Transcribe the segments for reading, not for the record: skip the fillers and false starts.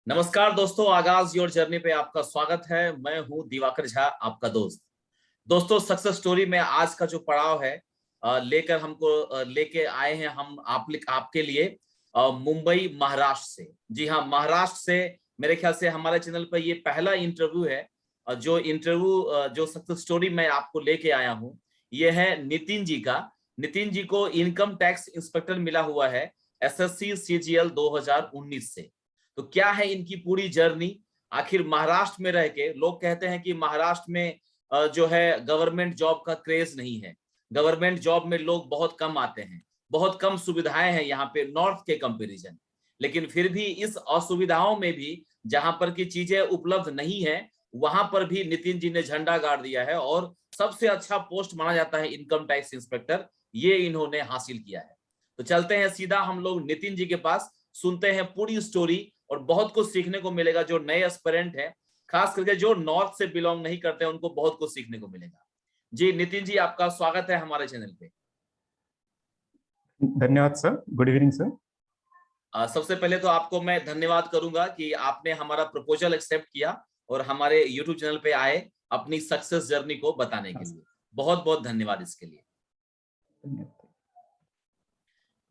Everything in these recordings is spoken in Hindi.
नमस्कार दोस्तों, आगाज योर जर्नी पे आपका स्वागत है। मैं हूं दिवाकर झा, आपका दोस्त। दोस्तों, सक्सेस स्टोरी में आज का जो पड़ाव है लेके आए हैं हम आपके लिए मुंबई महाराष्ट्र से। जी हाँ, महाराष्ट्र से। मेरे ख्याल से हमारे चैनल पर ये पहला इंटरव्यू है। जो सक्सेस स्टोरी मैं आपको लेके आया हूँ, ये है नितिन जी का। नितिन जी को इनकम टैक्स इंस्पेक्टर मिला हुआ है एसएससी सीजीएल 2019 से। तो क्या है इनकी पूरी जर्नी। आखिर महाराष्ट्र में रह के लोग कहते हैं कि महाराष्ट्र में जो है गवर्नमेंट जॉब का क्रेज नहीं है। गवर्नमेंट जॉब में लोग बहुत कम आते हैं, बहुत कम सुविधाएं हैं यहाँ पे नॉर्थ के कंपैरिजन। लेकिन फिर भी इस असुविधाओं में भी जहां पर की चीजें उपलब्ध नहीं है, वहां पर भी नितिन जी ने झंडा गाड़ दिया है और सबसे अच्छा पोस्ट माना जाता है इनकम टैक्स इंस्पेक्टर, ये इन्होंने हासिल किया है। तो चलते हैं सीधा हम लोग नितिन जी के पास, सुनते हैं पूरी स्टोरी और बहुत कुछ सीखने को मिलेगा। जो नए एस्पिरेंट है, खास करके जो नॉर्थ से बिलोंग नहीं करते हैं, उनको बहुत कुछ सीखने को मिलेगा। जी नितिन जी, आपका स्वागत है हमारे चैनल पे। धन्यवाद सर। Good evening sir. सबसे पहले तो आपको मैं धन्यवाद करूंगा कि आपने हमारा प्रपोजल एक्सेप्ट किया और हमारे यूट्यूब चैनल पे आए अपनी सक्सेस जर्नी को बताने के लिए। बहुत बहुत धन्यवाद इसके लिए।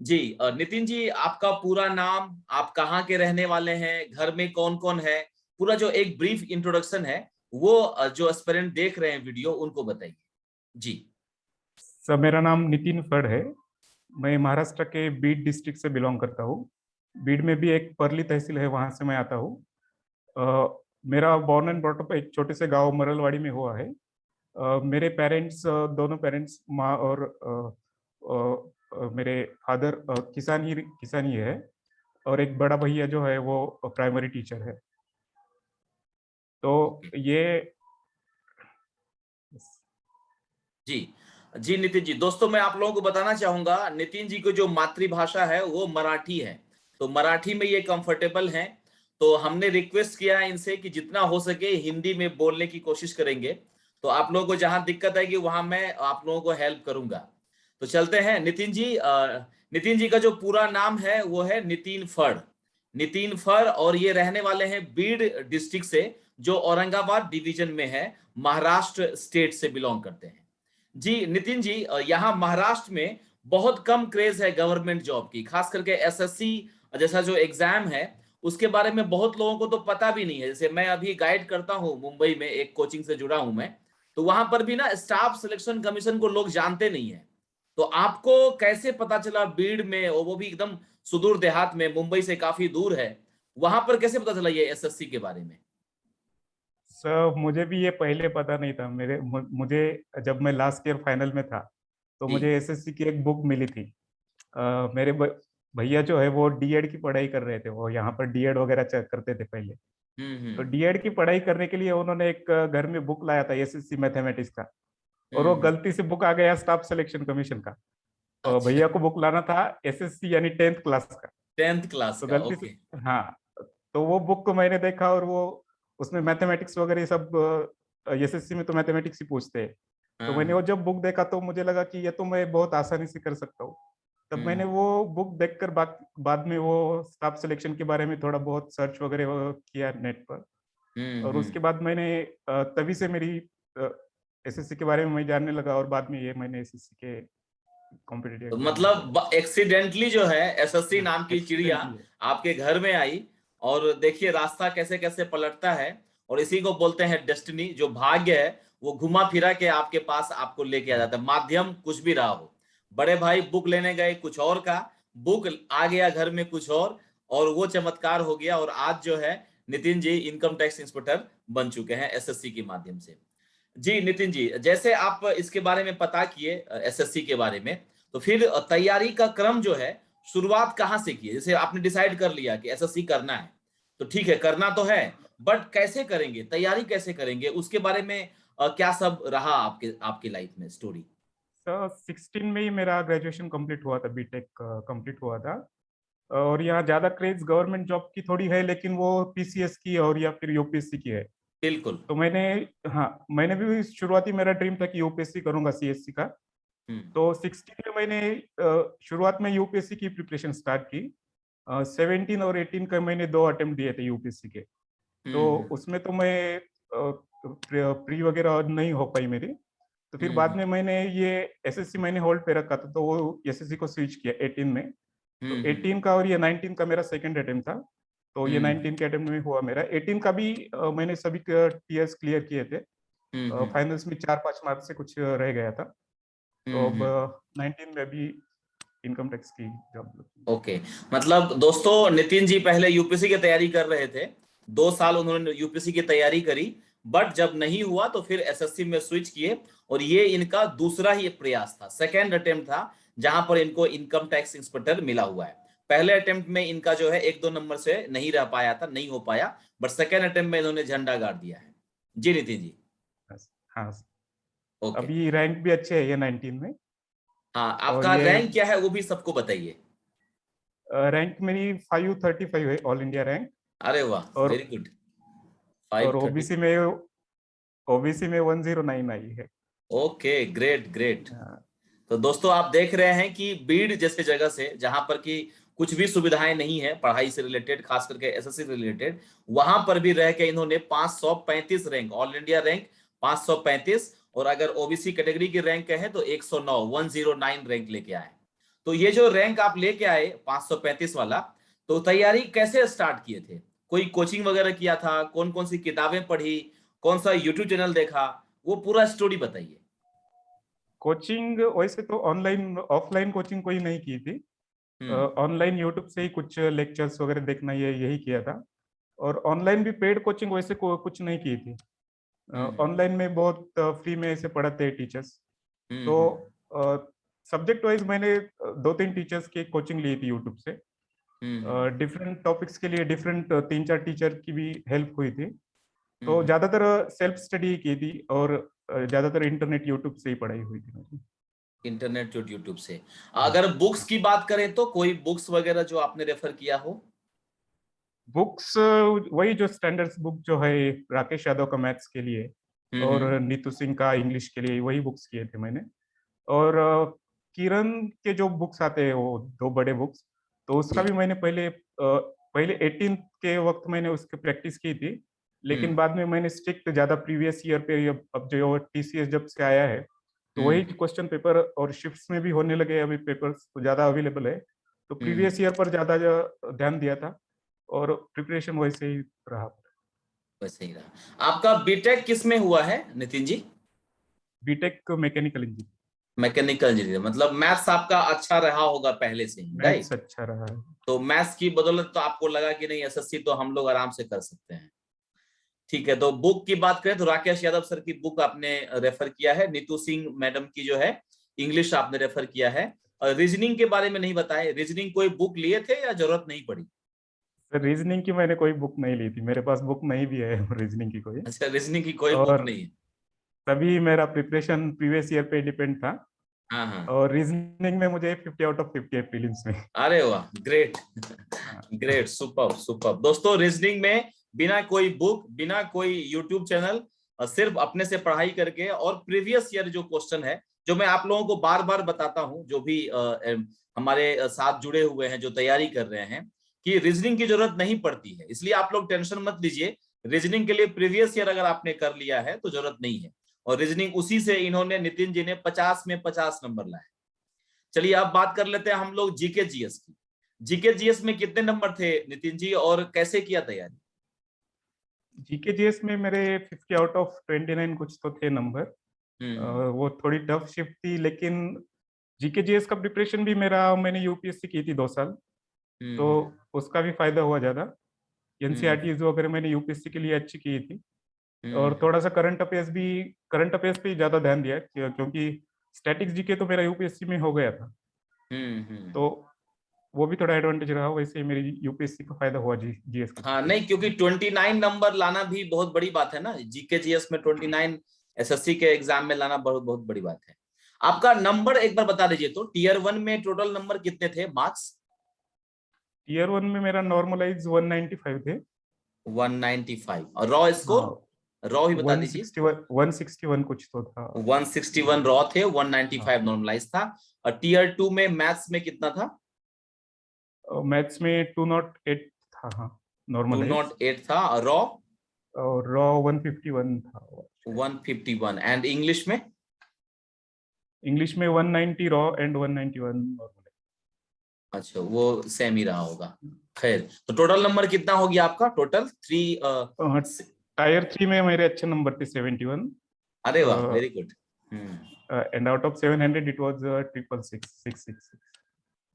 जी नितिन जी, आपका पूरा नाम, आप कहाँ के रहने वाले हैं, घर में कौन कौन है, पूरा जो एक ब्रीफ इंट्रोडक्शन है वो जो एस्पिरेंट देख रहे हैं वीडियो, उनको बताइए। जी सर, मेरा नाम नितिन फड़ है। मैं महाराष्ट्र के बीड डिस्ट्रिक्ट से बिलोंग करता हूँ। बीड में भी एक परली तहसील है, वहां से मैं आता हूँ। मेरा बॉर्न एंड ब्रॉट अप एक छोटे से गांव मरलवाड़ी में हुआ है। मेरे पेरेंट्स, दोनों पेरेंट्स, माँ और मेरे फादर किसान ही है। और एक बड़ा भैया जो है वो प्राइमरी टीचर है। तो ये जी जी नितिन जी, दोस्तों मैं आप लोगों को बताना चाहूंगा, नितिन जी को जो मातृभाषा है वो मराठी है। तो मराठी में ये कंफर्टेबल हैं। तो हमने रिक्वेस्ट किया है इनसे कि जितना हो सके हिंदी में बोलने की कोशिश करेंगे। तो आप लोगों को जहां दिक्कत आएगी वहां मैं आप लोगों को हेल्प करूंगा। तो चलते हैं नितिन जी। नितिन जी का जो पूरा नाम है वो है नितिन फड़। नितिन फड़, और ये रहने वाले हैं बीड डिस्ट्रिक्ट से, जो औरंगाबाद डिवीजन में है, महाराष्ट्र स्टेट से बिलोंग करते हैं। जी नितिन जी, यहाँ महाराष्ट्र में बहुत कम क्रेज है गवर्नमेंट जॉब की, खास करके एसएससी जैसा जो एग्जाम है उसके बारे में बहुत लोगों को तो पता भी नहीं है। जैसे मैं अभी गाइड करता हूँ मुंबई में, एक कोचिंग से जुड़ा हूं मैं, तो वहां पर भी ना स्टाफ सिलेक्शन कमीशन को लोग जानते नहीं है। तो आपको कैसे पता चला बीड़ में, और वो भी एकदम सुदूर देहात में, मुंबई से काफी दूर है, वहां पर कैसे पता चला ये एसएससी के बारे में? सर, मुझे भी ये पहले पता नहीं था। मुझे जब मैं लास्ट ईयर फाइनल में था तो जी। मुझे एसएससी की एक बुक मिली थी। मेरे भैया जो है वो डीएड की पढ़ाई कर रहे थे। वो यहाँ पर डीएड वगैरह करते थे पहले। तो हम्म। डीएड की पढ़ाई करने के लिए उन्होंने एक घर में बुक लाया था एसएससी मैथमेटिक्स का। और वो हम्म। गलती से बुक आ गया स्टाफ सिलेक्शन कमीशन का। और अच्छा। भैया को बुक लाना था एसएससी यानी 10th क्लास का। 10th क्लास तो का, गलती से, ओके। हाँ, तो वो बुक को मैंने देखा और वो उसमें मैथमेटिक्स वगैरह ये सब, एसएससी में तो मैथमेटिक्स ही पूछते हैं। तो मैंने वो हाँ। जब बुक देखा तो मुझे लगा कि ये तो मैं बहुत आसानी से कर सकता हूँ। तब मैंने हम्म। वो बुक देखकर बाद में वो स्टाफ सिलेक्शन के बारे में थोड़ा बहुत सर्च वगैरह किया नेट पर। और हम्म। उसके बाद मैंने तभी से मेरी एसएससी के बारे में मैं जानने लगा। और बाद में ये मैंने एसएससी के कॉम्पिटिटिव तो एग्जाम में दिया। मतलब एक्सीडेंटली जो है एसएससी हाँ, नाम की चिड़िया एक्सीडेंटली है। आपके घर में आई, और देखिए रास्ता कैसे कैसे पलटता है। और इसी को बोलते हैं डेस्टिनी। जो भाग्य है वो घुमा फिरा के आपके पास आपको लेके आ जाता है, माध्यम कुछ भी रहा हो। बड़े भाई बुक लेने गए कुछ और का, बुक आ गया घर में कुछ और वो चमत्कार हो गया। और आज जो है नितिन जी इनकम टैक्स इंस्पेक्टर बन चुके हैं एसएससी के माध्यम से। जी नितिन जी, जैसे आप इसके बारे में पता किए एसएससी के बारे में, तो फिर तैयारी का क्रम जो है, शुरुआत कहाँ से की? जैसे आपने डिसाइड कर लिया कि एसएससी करना है, तो ठीक है, करना तो है, बट कैसे करेंगे, तैयारी कैसे करेंगे, उसके बारे में क्या सब रहा आपके आपकी लाइफ में स्टोरी? सर, 16 में ही मेरा ग्रेजुएशन कंप्लीट हुआ था, बीटेक कंप्लीट हुआ था। और यहाँ ज्यादा क्रेज गवर्नमेंट जॉब की थोड़ी है, लेकिन वो पीसीएस की और या फिर यूपीएससी की है। बिल्कुल। तो मैंने भी शुरुआती मेरा ड्रीम था कि यूपीएससी करूंगा, सीएससी का। हम्म। तो 16 में मैंने शुरुआत में यूपीएससी की प्रिपरेशन स्टार्ट की। 17 और 18 का मैंने 2 अटेम्प्ट दिए थे यूपीएससी के। तो उसमें तो मैं प्री वगैरह नहीं हो पाई मेरी। तो फिर बाद में मैंने ये एसएससी मैंने होल्ड पे रखा था, तो वो एसएससी को स्विच किया 18 में। तो 18 का और ये 19 का मेरा सेकंड अटेम्प्ट था। तो ये 19 के अटेम्प्ट में हुआ मेरा। 18 का भी मैंने सभी टीयर्स क्लियर किए थे। फाइनल्स में 4-5 मार्क्स से कुछ रह गया था। तो अब 19 में भी इनकम टैक्स की जॉब। ओके, मतलब दोस्तों नितिन जी पहले यूपीएससी की तैयारी कर रहे थे, 2 साल उन्होंने यूपीएससी की तैयारी करी, बट जब नहीं हुआ तो फिर एसएससी में स्विच किए, और ये इनका दूसरा ही प्रयास था, सेकेंड अटेम्प्ट था, जहां पर इनको इनकम टैक्स इंस्पेक्टर मिला हुआ है। पहले अटेम्प्ट में इनका जो है 1-2 नंबर से नहीं रह पाया था, नहीं हो पाया, बट सेकेंड अटेम्प्ट में इन्होंने झंडा गाड़ दिया है। जी नितिन जी। हाँ, ओके, अभी रैंक भी अच्छे है ये 19 में। हाँ, और आपका ये रैंक क्या है वो भी सबको बताइए। रैंक मेरी 535 है, ऑल इंडिया रैंक। अरे वाह, और वेरी गुड। और 530। ओबीसी में 109 आई है। Okay, great great. हाँ, तो दोस्तों आप देख रहे हैं कि बीड़ जैसे जगह से, जहां पर कि कुछ भी सुविधाएं नहीं है पढ़ाई से रिलेटेड, खास करके एसएससी से रिलेटेड, वहां पर भी रह के इन्होंने 535 रैंक, ऑल इंडिया रैंक 535, और अगर ओबीसी कैटेगरी की रैंक कहें तो 109, 109 रैंक लेके आए। तो ये जो रैंक आप लेके आए 535 वाला, तो तैयारी कैसे स्टार्ट किए थे? कोई कोचिंग वगैरह किया था? कौन कौन सी किताबें पढ़ी? कौन सा यूट्यूब चैनल देखा? वो पूरा स्टोरी बताइए। कोचिंग वैसे तो ऑनलाइन ऑफलाइन कोचिंग कोई नहीं की थी। हम्म ऑनलाइन यूट्यूब से ही कुछ लेक्चर्स वगैरह देखना, ये यही किया था। और ऑनलाइन भी पेड कोचिंग वैसे कुछ नहीं की थी। हम्म ऑनलाइन में बहुत फ्री में ऐसे पढ़ाते हैं टीचर्स। हम्म तो हम्म सब्जेक्ट वाइज मैंने 2-3 टीचर्स की कोचिंग ली थी यूट्यूब से। हम्म डिफरेंट टॉपिक्स के लिए डिफरेंट 3-4 टीचर की भी हेल्प हुई थी। तो हम्म ज्यादातर सेल्फ स्टडी ही की थी, और ज्यादातर इंटरनेट यूट्यूब से ही पढ़ाई हुई थी मेरी। इंटरनेट और यूट्यूब से। हाँ, अगर बुक्स की बात करें तो कोई बुक्स वगैरह जो आपने रेफर किया हो? बुक्स वही जो स्टैंडर्ड्स बुक जो है, राकेश यादव का मैथ्स के लिए, और हम्म नीतू सिंह का इंग्लिश के लिए, वही बुक्स किए थे मैंने। और किरण के जो बुक्स आते हैं वो 2 बड़े बुक्स, तो उसका जी। भी मैंने पहले 18 के वक्त मैंने उसकी प्रैक्टिस की थी। लेकिन हम्म बाद में मैंने स्ट्रिक्ट ज्यादा प्रीवियस ईयर पे, अब जो टीसीएस जब से आया है, तो वही हम्म क्वेश्चन पेपर और शिफ्ट्स में भी होने लगे अभी पेपर्स, तो ज्यादा अवेलेबल है। तो हम्म प्रीवियस ईयर पर ज्यादा ध्यान दिया था, और प्रिपरेशन वैसे ही रहा। वैसे ही रहा। आपका बीटेक किस में हुआ है Nitin ji? BTech mechanical engineering. Mechanical engineer, मतलब मैथ्स आपका अच्छा रहा होगा पहले से ही, मैथ्स राइट? अच्छा रहा है। तो मैथ्स की बदौलत तो आपको लगा कि नहीं, एसएससी तो हम लोग आराम से कर सकते हैं। ठीक है, तो बुक की बात करें तो राकेश यादव सर की बुक आपने रेफर किया है, नीतू सिंह मैडम की जो है इंग्लिश आपने रेफर किया है। और रीजनिंग के बारे में नहीं बताए, रीजनिंग कोई बुक लिए थे या जरूरत नहीं पड़ी? सर, रीजनिंग की मैंने कोई बुक नहीं ली थी, मेरे पास बुक नहीं भी है रीजनिंग की कोई। अच्छा, रीजनिंग की कोई बुक और नहीं है। तभी मेरा प्रिपरेशन प्रीवियस ईयर पे डिपेंड था। हाँ हाँ। और रीजनिंग में मुझे 50 आउट ऑफ 50 है प्रीलिम्स में। अरे वाह, ग्रेट। हाँ, ग्रेट, सुपर सुपर। दोस्तों रीजनिंग में बिना कोई बुक, बिना कोई यूट्यूब चैनल, सिर्फ अपने से पढ़ाई करके, और प्रीवियस ईयर जो क्वेश्चन है, जो मैं आप लोगों को बार बार बताता हूं, जो भी हमारे साथ जुड़े हुए हैं, जो तैयारी कर रहे हैं, कि रीजनिंग की जरूरत नहीं पड़ती है, इसलिए आप लोग टेंशन मत लीजिए। रीजनिंग के लिए प्रीवियस ईयर अगर आपने कर लिया है तो जरूरत नहीं है। और रीजनिंग उसी से इन्होंने, नितिन जी ने 50 में 50 नंबर लाए। चलिए अब बात कर लेते हैं हम लोग जीके जीएस की। जीके जीएस में कितने नंबर थे नितिन जी, और कैसे किया तैयारी? जीके जीएस में मेरे 50 आउट ऑफ 29 कुछ तो थे नंबर। हम्म वो थोड़ी टफ शिफ्ट थी, लेकिन जीके जीएस का प्रिपरेशन भी मैंने यूपीएससी की थी 2 साल। तो हम्म उसका भी फायदा हुआ ज्यादा। हम्म एनसीईआरटीज वगैरह मैंने यूपीएससी के लिए अच्छी की थी। और हम्म थोड़ा सा करंट अफेयर्स पे ही ज्यादा ध्यान दिया, क्योंकि स्टैटिक्स जीके तो मेरा यूपीएससी में हो गया था। हम्म। तो वो भी थोड़ा एडवांटेज रहा, वैसे ही मेरी यूपीएससी को फायदा हुआ जीएस के हाँ, प्रिपरेशन नहीं, क्योंकि 29 नंबर लाना भी बहुत बड़ी बात है ना, जीके जीएस में 29 एसएससी के एग्जाम में लाना बहुत बहुत बड़ी बात है। आपका नंबर एक बार बता दीजिए तो, टीयर 1 में टोटल नंबर कितने थे, मार्क्स? ईयर 1 में मेरा नॉर्मलाइज 195 थे। 195, और रॉ हाँ, स्कोर? रॉ भी बता दीजिए। 161 कुछ तो था। 161 रॉ थे, हाँ, 195 नॉर्मलाइज था। और टीयर 2 में मैथ्स में कितना था? मैथ्स में 208 था, हाँ नॉर्मल है। 208 था। रॉ? और रॉ 151 था। 151। एंड इंग्लिश में? इंग्लिश में 190 रॉ एंड 191 नॉर्मल अच्छा, वो सेम ही रहा होगा। खैर, तो टोटल नंबर कितना हो गया आपका? टोटल 3। है। टायर 3 में मेरे अच्छे नंबर थे 71, अरे वाह, very good. Hmm. And out of 700 it was 666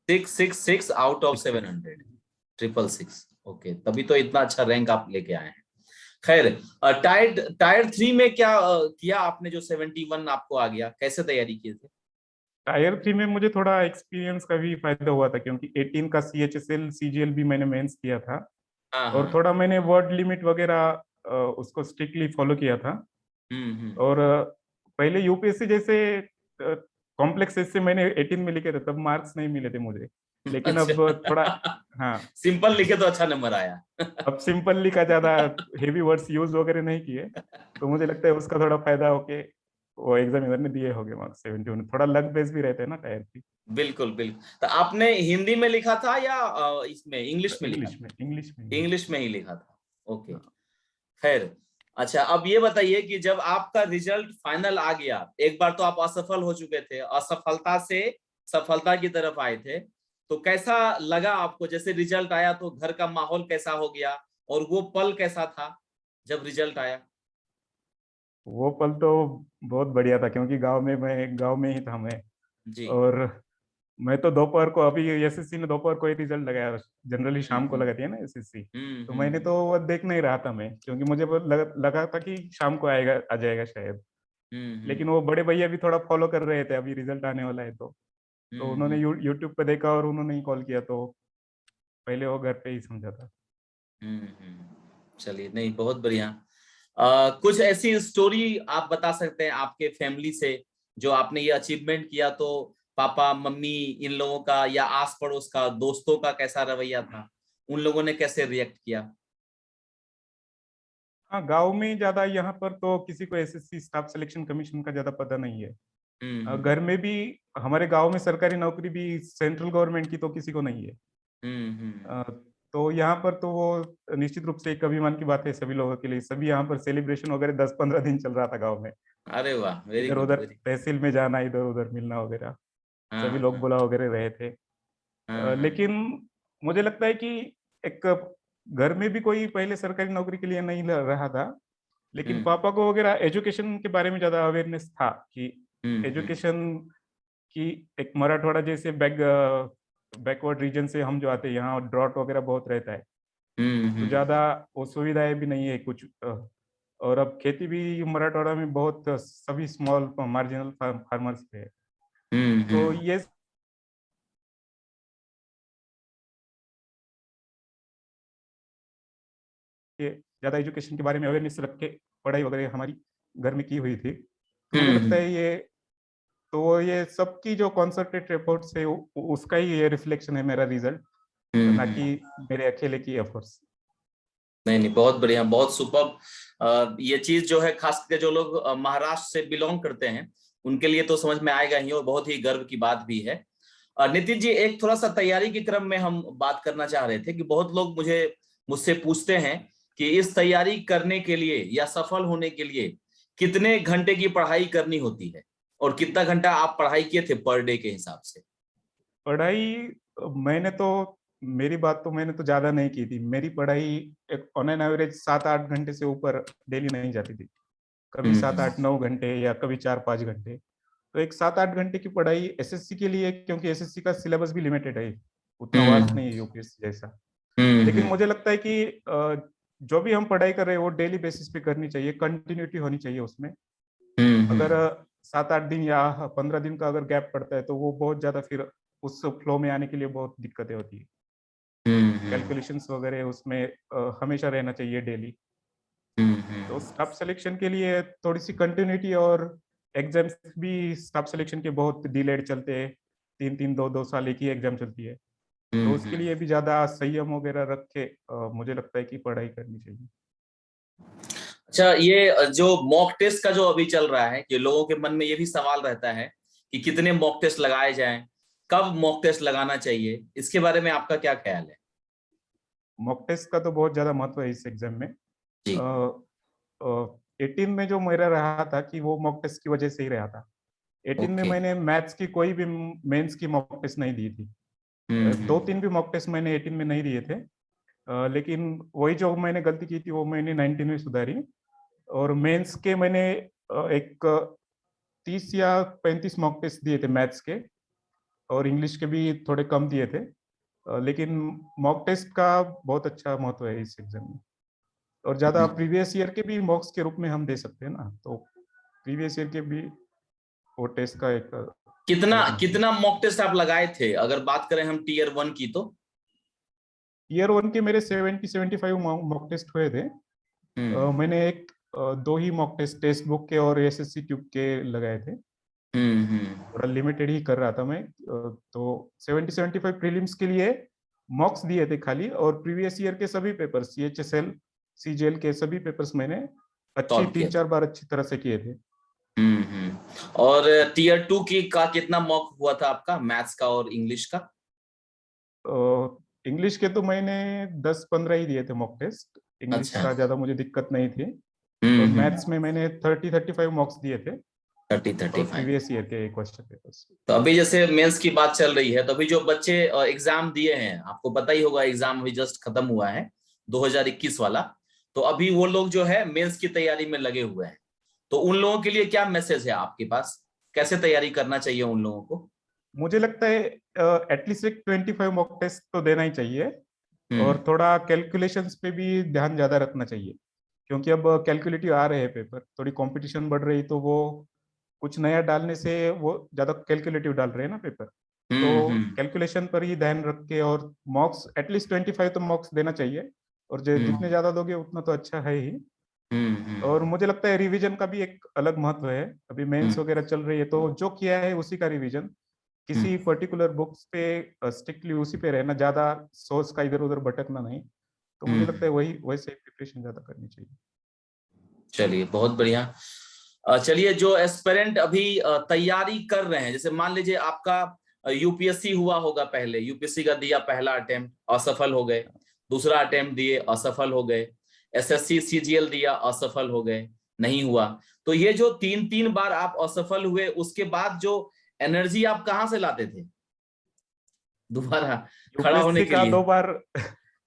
666 out of 700। 666। Okay, तभी तो इतना अच्छा रैंक आप लेके आए हैं। खैर, टायर टायर 3 में क्या किया आपने जो 71 आपको आ गया? कैसे तैयारी किए थे? टायर 3 में मुझे थोड़ा एक्सपीरियंस का भी फायदा हुआ था, क्योंकि 18 का CHSL CGL भी मैंने मेंस किया था, हाँ और हाँ। थोड़ा मैंने वर्ड लिमिट वगैरह उसको स्ट्रिक्टली फॉलो किया था। हम्म। और पहले यूपीएससी जैसे कॉम्प्लेक्स से मैंने 18 में लिखे थे, तब मार्क्स नहीं मिले थे मुझे, लेकिन अब थोड़ा, अच्छा। हाँ सिंपल लिखे तो अच्छा नंबर आया। अब सिंपल लिखा, ज्यादा हेवी वर्ड्स यूज वगैरह नहीं किए, तो मुझे लगता है उसका थोड़ा फायदा होके वो एग्जाम इधर ने दिए होंगे मार्क्स 71। थोड़ा लक बेस भी रहते हैं ना टायर की। बिल्कुल बिल्कुल। तो आपने हिंदी में लिखा था या इसमें इंग्लिश में लिखा था? इंग्लिश इंग्लिश में ही लिखा था। ओके। में। खैर, अच्छा, अब ये बताइए कि जब आपका रिजल्ट फाइनल आ गया, एक बार तो आप असफल हो चुके थे, असफलता से सफलता की तरफ आए थे, तो कैसा लगा आपको? जैसे रिजल्ट आया तो घर का माहौल कैसा हो गया, और वो पल कैसा था जब रिजल्ट आया? वो पल तो बहुत बढ़िया था, क्योंकि मैं गांव में ही था मैं। जी। और मैं तो दोपहर को, अभी एसएससी ने दोपहर को ही रिजल्ट लगाया, जनरली शाम को हम्म लगाती है ना एसएससी। तो मैंने हम्म तो वो देख नहीं रहा था मैं, क्योंकि मुझे वो लगा था कि शाम को आएगा, आ जाएगा शायद। हम्म लेकिन वो बड़े भैया भी थोड़ा फॉलो कर रहे थे, अभी रिजल्ट आने वाला है तो उन्होंने हम्म यूट्यूब पे देखा और उन्होंने ही कॉल किया, तो पहले वो घर पे ही समझा था। चलिए, नहीं, बहुत बढ़िया। कुछ ऐसी स्टोरी आप बता सकते हैं आपके फैमिली से, जो आपने ये अचीवमेंट किया तो पापा मम्मी इन लोगों का या आस पड़ोस का दोस्तों का कैसा रवैया था? उन लोगों ने कैसे रिएक्ट किया? हाँ, गांव में ही ज्यादा, यहाँ पर तो किसी को एसएससी स्टाफ सिलेक्शन कमीशन का ज्यादा पता नहीं है। हम्म घर में भी, हमारे गांव में सरकारी नौकरी भी सेंट्रल गवर्नमेंट की तो किसी को नहीं है। हम्म। अ, तो यहाँ पर तो वो निश्चित रूप से एक अभिमान की बात है सभी लोगों के लिए। सभी यहाँ पर सेलिब्रेशन वगैरह 10-15 दिन चल रहा था गांव में। अरे वाह, वेरी इधर गुड, उधर वेरी। तहसील में जाना, इधर उधर मिलना वगैरह, हाँ सभी लोग हाँ बुला वगैरह रहे थे। हाँ। लेकिन मुझे लगता है कि एक घर में भी कोई पहले सरकारी नौकरी के लिए नहीं रहा था, लेकिन हम्म पापा को वगैरह एजुकेशन के बारे में ज्यादा अवेयरनेस था कि हम्म एजुकेशन की, एक मराठवाड़ा जैसे बैकवर्ड रीजन से हम जो आते हैं, यहाँ ड्रॉट वगैरह बहुत रहता है, तो ज्यादा हम्म वो सुविधाएं भी नहीं है कुछ। और अब खेती भी मराठवाड़ा में बहुत, सभी स्मॉल मार्जिनल फार्मर्स है। तो हम्म। ये ज्यादा एजुकेशन के बारे में अवेयरनेस रख के पढ़ाई वगैरह हमारी घर में की हुई थी, तो मुझे लगता हम्म है ये, तो ये सबकी जो कॉन्सर्टेड एफर्ट्स है उसका ही ये रिफ्लेक्शन है मेरा रिजल्ट, ना हम्म। कि मेरे अकेले की एफर्ट्स। नहीं नहीं, बहुत बढ़िया, बहुत सुपर। ये चीज जो है, खास करके जो लोग महाराष्ट्र से बिलोंग करते हैं, उनके लिए तो समझ में आएगा ही, और बहुत ही गर्व की बात भी है। नितिन जी, एक थोड़ा सा तैयारी के क्रम में हम बात करना चाह रहे थे कि बहुत लोग मुझसे पूछते हैं कि इस तैयारी करने के लिए या सफल होने के लिए कितने घंटे की पढ़ाई करनी होती है, और कितना घंटा आप पढ़ाई किए थे पर डे के हिसाब से? पढ़ाई, मैंने तो, मेरी बात तो मैंने तो ज्यादा नहीं की थी। मेरी पढ़ाई एक ऑन एन एवरेज 7-8 घंटे से ऊपर डेली नहीं जाती थी। कभी सात हम्म आठ नौ घंटे या कभी 4-5 घंटे। तो एक 7-8 घंटे की पढ़ाई एसएससी के लिए, क्योंकि एसएससी का सिलेबस भी लिमिटेड है, उतना वास्ट हम्म नहीं है यूपीएससी जैसा। लेकिन हम्म मुझे लगता है कि जो भी हम पढ़ाई कर रहे हैं वो डेली बेसिस पे करनी चाहिए, कंटिन्यूटी होनी चाहिए उसमें। अगर हम्म 7-8 दिन या 15 दिन का अगर गैप पड़ता है, तो वो बहुत ज्यादा फिर उस फ्लो में आने के लिए बहुत दिक्कतें होती है। हम्म कैलकुलेशंस वगैरह उसमें हमेशा रहना चाहिए डेली। तो हम्म। स्टाफ सिलेक्शन के लिए थोड़ी सी कंटिन्यूटी, और एग्जाम्स भी स्टाफ सिलेक्शन के बहुत डिलेड चलते हैं, 3-3 2-2 साल एक ही एग्जाम चलती है। तो उसके हम्म। लिए भी ज्यादा संयम वगैरह रख के मुझे लगता है कि पढ़ाई करनी चाहिए। अच्छा, ये जो मॉक टेस्ट का जो अभी चल रहा है, कि लोगों के मन में ये भी सवाल रहता है कि कितने मॉक टेस्ट लगाए जाएं, कब मॉक टेस्ट लगाना चाहिए, इसके बारे में आपका क्या ख्याल है? मॉक टेस्ट का तो बहुत ज्यादा महत्व है इस एग्जाम में। जी। 18 में जो मेरा रहा था कि वो मॉक टेस्ट की वजह से ही रहा था। 18 में ओके। मैंने मैथ्स की कोई भी मेंस की मॉक टेस्ट नहीं दी थी। दो तीन भी मॉक टेस्ट मैंने 18 में नहीं दिए थे। लेकिन वही जो मैंने गलती की थी वो मैंने 19 में सुधारी। और मेंस के मैंने एक 30 या 35 मॉक टेस्ट दिए थे मैथ्स के, और इंग्लिश के भी थोड़े कम दिए थे। लेकिन मॉक टेस्ट का बहुत अच्छा महत्व है इस एग्जाम में। और ज्यादा प्रीवियस ईयर के भी मॉक्स के रूप में हम दे सकते हैं ना, तो प्रीवियस ईयर के भी वो टेस्ट का एक कितना अलग महत्व है। कितना मॉक टेस्ट आप लगाए थे, अगर बात करें हम टीयर 1 की तो? ईयर वन के मेरे 70-75 मॉक टेस्ट हुए थे। हम्म मैंने दो ही मॉक टेस्ट टेक्स्ट बुक के और एसएससी ट्यूब के लगाए थे। हम्म। थोड़ा लिमिटेड ही कर रहा था मैं। तो 70-75 प्रीलिम्स के लिए मॉक्स दिए थे खाली, और प्रीवियस ईयर के सभी पेपर सीएचएसएल सीजीएल के सभी पेपर्स मैंने अच्छी सॉल्व किया तीन था। चार बार अच्छी तरह से किए थे। और टीयर 2 की का कितना मॉक हुआ था आपका, मैथ्स का और इंग्लिश का? इंग्लिश के तो मैंने 10-15 ही दिए थे मॉक टेस्ट। इंग्लिश अच्छा। का ज्यादा मुझे दिक्कत नहीं थी। और हम्म। मैथ्स में मैंने 30-35 मॉक्स दिए थे, 30-35। प्रीवियस ईयर के क्वेश्चन पेपर्स। तो अभी जैसे मेंस की बात चल रही है, तो अभी जो बच्चे एग्जाम दिए हैं, आपको पता ही होगा एग्जाम अभी जस्ट खत्म हुआ है 2021 वाला। तो अभी वो लोग जो है मेंस की तैयारी में लगे हुए हैं। तो उन लोगों के लिए क्या मैसेज है आपके पास, कैसे तैयारी करना चाहिए उन लोगों को? मुझे लगता है एटलीस्ट एक 25 मॉक टेस्ट तो देना ही चाहिए। हम्म और थोड़ा कैलकुलेशंस पे भी ध्यान ज्यादा रखना चाहिए, क्योंकि अब कैलकुलेटिव आ रहे हैं पेपर, थोड़ी कंपटीशन बढ़ रही, तो वो कुछ नया डालने से वो ज्यादा कैलकुलेटिव डाल रहे हैं ना पेपर। तो हम्म। कैलकुलेशन पर ही ध्यान रख के, और मॉक्स एटलीस्ट 25 तो मॉक्स देना चाहिए। और जो जितने हम्म ज्यादा दोगे उतना तो अच्छा है ही। और हम्म मुझे लगता है रिवीजन का भी एक अलग महत्व है। अभी मेंस हम्म वगैरह चल रही है, तो जो किया है उसी का रिवीजन, किसी हम्म पर्टिकुलर बुक्स पे स्ट्रिक्टली उसी पे रहना, ज्यादा सोर्स का इधर उधर भटकना नहीं। तो मुझे लगता हम्म। है वही वैसे प्रिपरेशन ज्यादा करनी चाहिए। चलिए बहुत बढ़िया। चलिए, जो एस्पिरेंट अभी तैयारी कर रहे हैं, जैसे मान लीजिए आपका यूपीएससी हुआ होगा, पहले यूपीएससी का दिया, पहला अटेम्प्ट असफल हो गए, दूसरा अटेम्प्ट दिए असफल हो गए, एसएससी सीजीएल दिया असफल हो गए, नहीं हुआ। तो ये जो 3-3 बार आप असफल हुए, उसके बाद जो एनर्जी आप कहाँ से लाते थे दोबारा खड़ा होने यूपीएससी के का लिए? 2 बार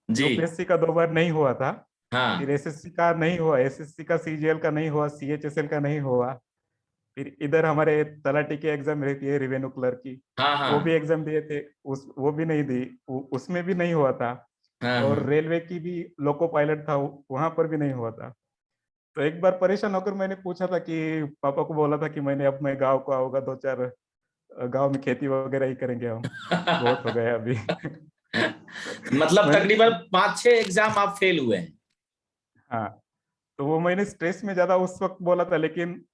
जी। यूपीएससी का 2 बार नहीं हुआ था। फिर हाँ एसएससी का नहीं हुआ, एसएससी का सीजीएल का नहीं हुआ, सीएचएसएल का नहीं हुआ। फिर इधर हमारे तलाटी की एग्जाम रहती है रेवेन्यू क्लर्क की, हाँ वो भी हाँ एग्जाम दिए थे, उस वो भी नहीं दी, उसमें भी नहीं हुआ था। हाँ और हाँ। रेलवे की भी लोको पायलट था, वहां पर भी नहीं हुआ था। तो एक बार परेशान होकर मैंने पूछा था कि पापा को बोला था कि मैंने अब मैं गांव को आऊंगा, 2-4 गांव में खेती वगैरह ही करेंगे हम, बहुत हो गए अभी। मतलब मैंने तकरीबन 5-6 एग्जाम आप फेल हुए हैं। हाँ, तो वो मैंने स्ट्रेस में ज्यादा उस वक्त बोला था, लेकिन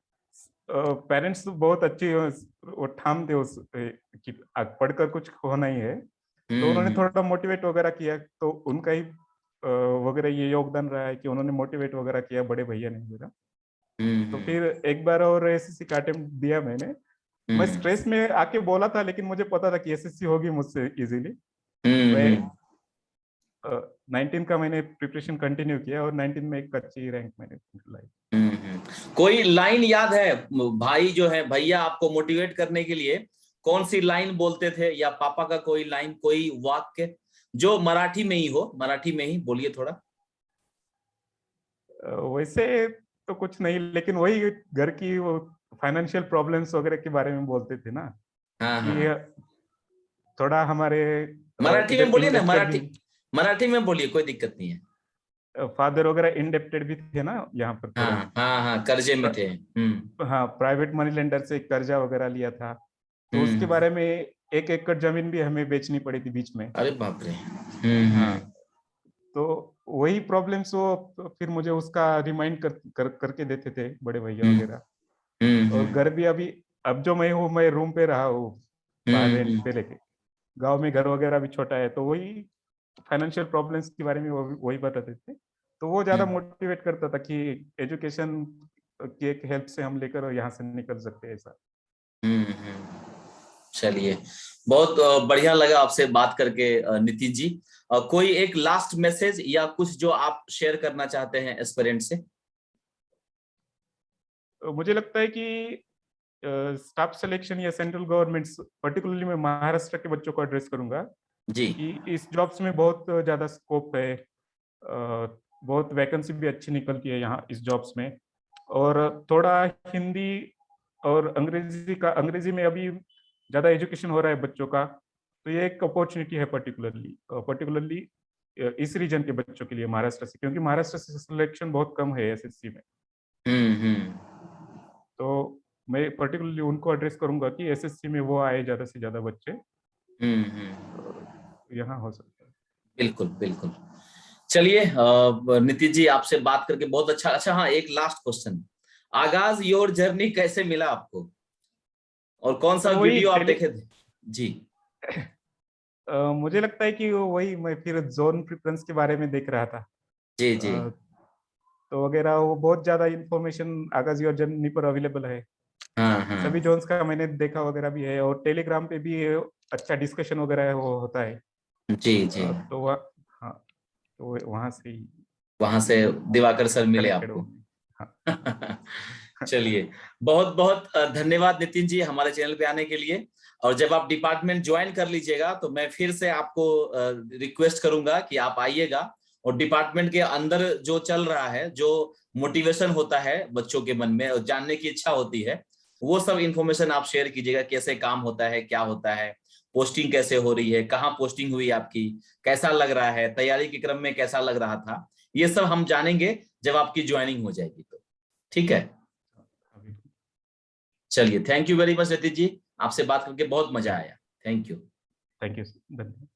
पेरेंट्स बहुत अच्छी वो ठाम थे कि पढ़कर कुछ होना ही है। तो उन्होंने हम्म थोड़ा मोटिवेट वगैरह किया, तो उनका ही वगैरह ये योगदान रहा है कि उन्होंने मोटिवेट वगैरह किया, बड़े भैया ने मेरा। तो हम्म फिर एक बार और एसएससी का अटेम्प्ट दिया मैंने। मैं हम्म स्ट्रेस में आके बोला था, लेकिन मुझे पता था कि एसएससी होगी मुझसे इजीली। हम्म मैं हम्म 19 का मैंने प्रिपरेशन कंटिन्यू किया, और 19 में एक अच्छी रैंक मैंने लाई। कोई लाइन याद है, भाई जो है भैया आपको मोटिवेट करने के लिए कौन सी लाइन बोलते थे, या पापा का कोई लाइन, कोई वाक्य जो मराठी में ही हो, मराठी में ही बोलिए थोड़ा। वैसे तो कुछ नहीं, लेकिन वही घर की वो फाइनेंशियल प्रॉब्लम्स वगैरह के बारे में बोलते थे ना, हाँ कि हाँ। थोड़ा हमारे मराठी में इधर बोलिए ना, इंडेप्टेड भी, मराठी में बोलिए, कोई दिक्कत नहीं है। फादर वगैरह इंडेप्टेड भी थे ना यहाँ पर थोड़े। हाँ हाँ हाँ, कर्जे में थे। हाँ, प्राइवेट मनी लेंडर से कर्जा वगैरह लिया था। तो उसके हम्म। बारे में 1 एकड़ जमीन भी हमें बेचनी पड़ी थी बीच में। अरे बाप रे। हाँ, तो वही प्रॉब्लम्स वो फिर मुझे उसका रिमाइंड करके देते थे बड़े भैया हम्म वगैरह। और हम्म घर भी अभी, अब जो मैं हूँ, मैं रूम पे रहा हूँ, बाहर रेंट हम्म पे लेके। गांव में घर वगैरह भी छोटा है, तो वही फाइनेंशियल प्रॉब्लम्स के बारे में वही बताते थे। तो वो ज्यादा हम्म मोटिवेट करता था कि एजुकेशन की एक हेल्प से हम लेकर यहाँ से निकल सकते हैं, ऐसा। हम्म। चलिए, बहुत बढ़िया लगा आपसे बात करके नितिन जी। कोई एक लास्ट मैसेज या कुछ जो आप शेयर करना चाहते हैं एस्पिरेंट से? मुझे लगता है कि स्टाफ सिलेक्शन या सेंट्रल गवर्नमेंट्स, पर्टिकुलरली मैं महाराष्ट्र के बच्चों को एड्रेस करूंगा जी कि इस जॉब्स में बहुत ज़्यादा स्कोप है। बहुत वैकेंसी भी अच्छी निकलती है यहाँ इस जॉब्स में। और थोड़ा हिंदी और अंग्रेजी में अभी ज़्यादा एजुकेशन हो रहा है बच्चों का, तो ये एक अपॉर्चुनिटी है पर्टिकुलरली इस रीजन के बच्चों के लिए महाराष्ट्र से, क्योंकि महाराष्ट्र से सिलेक्शन बहुत कम है एसएससी में। हम्म। तो मैं पर्टिकुलरली उनको एड्रेस करूंगा कि एसएससी में वो आए ज़्यादा से ज़्यादा बच्चे, और यहाँ हो सकता है। बिल्कुल बिल्कुल। चलिए नितिन जी, आपसे बात करके बहुत अच्छा। अच्छा हाँ, एक लास्ट क्वेश्चन, आगाज योर जर्नी कैसे मिला आपको और कौन सा तो वही वीडियो आप देखे थे? जी मुझे लगता है कि वही मैं फिर जोन प्रेफरेंस के बारे में देख रहा था। जी जी। अ, तो वगैरह वो बहुत ज्यादा इंफॉर्मेशन आगाज योर जर्नी पर अवेलेबल है। हाँ सभी हाँ। जोन्स का मैंने देखा वगैरह भी है, और टेलीग्राम पे भी अच्छा डिस्कशन वगैरह वो होता है। जी जी। तो वह, हाँ, तो वहां से ही वहां से दिवाकर सर मिले कनेक्टेड आपको? हूँ। हाँ। चलिए, बहुत बहुत धन्यवाद नितिन जी हमारे चैनल पे आने के लिए। और जब आप डिपार्टमेंट ज्वाइन कर लीजिएगा तो मैं फिर से आपको रिक्वेस्ट करूंगा कि आप आइएगा, और डिपार्टमेंट के अंदर जो चल रहा है, जो मोटिवेशन होता है बच्चों के मन में और जानने की इच्छा होती है, वो सब इंफॉर्मेशन आप शेयर कीजिएगा। कैसे काम होता है, क्या होता है, पोस्टिंग कैसे हो रही है, कहाँ पोस्टिंग हुई आपकी, कैसा लग रहा है, तैयारी के क्रम में कैसा लग रहा था, ये सब हम जानेंगे जब आपकी ज्वाइनिंग हो जाएगी तो। ठीक है, चलिए, thank you very much Nitin ji, आपसे बात करके बहुत मजा आया। Thank you. थैंक यू, धन्यवाद।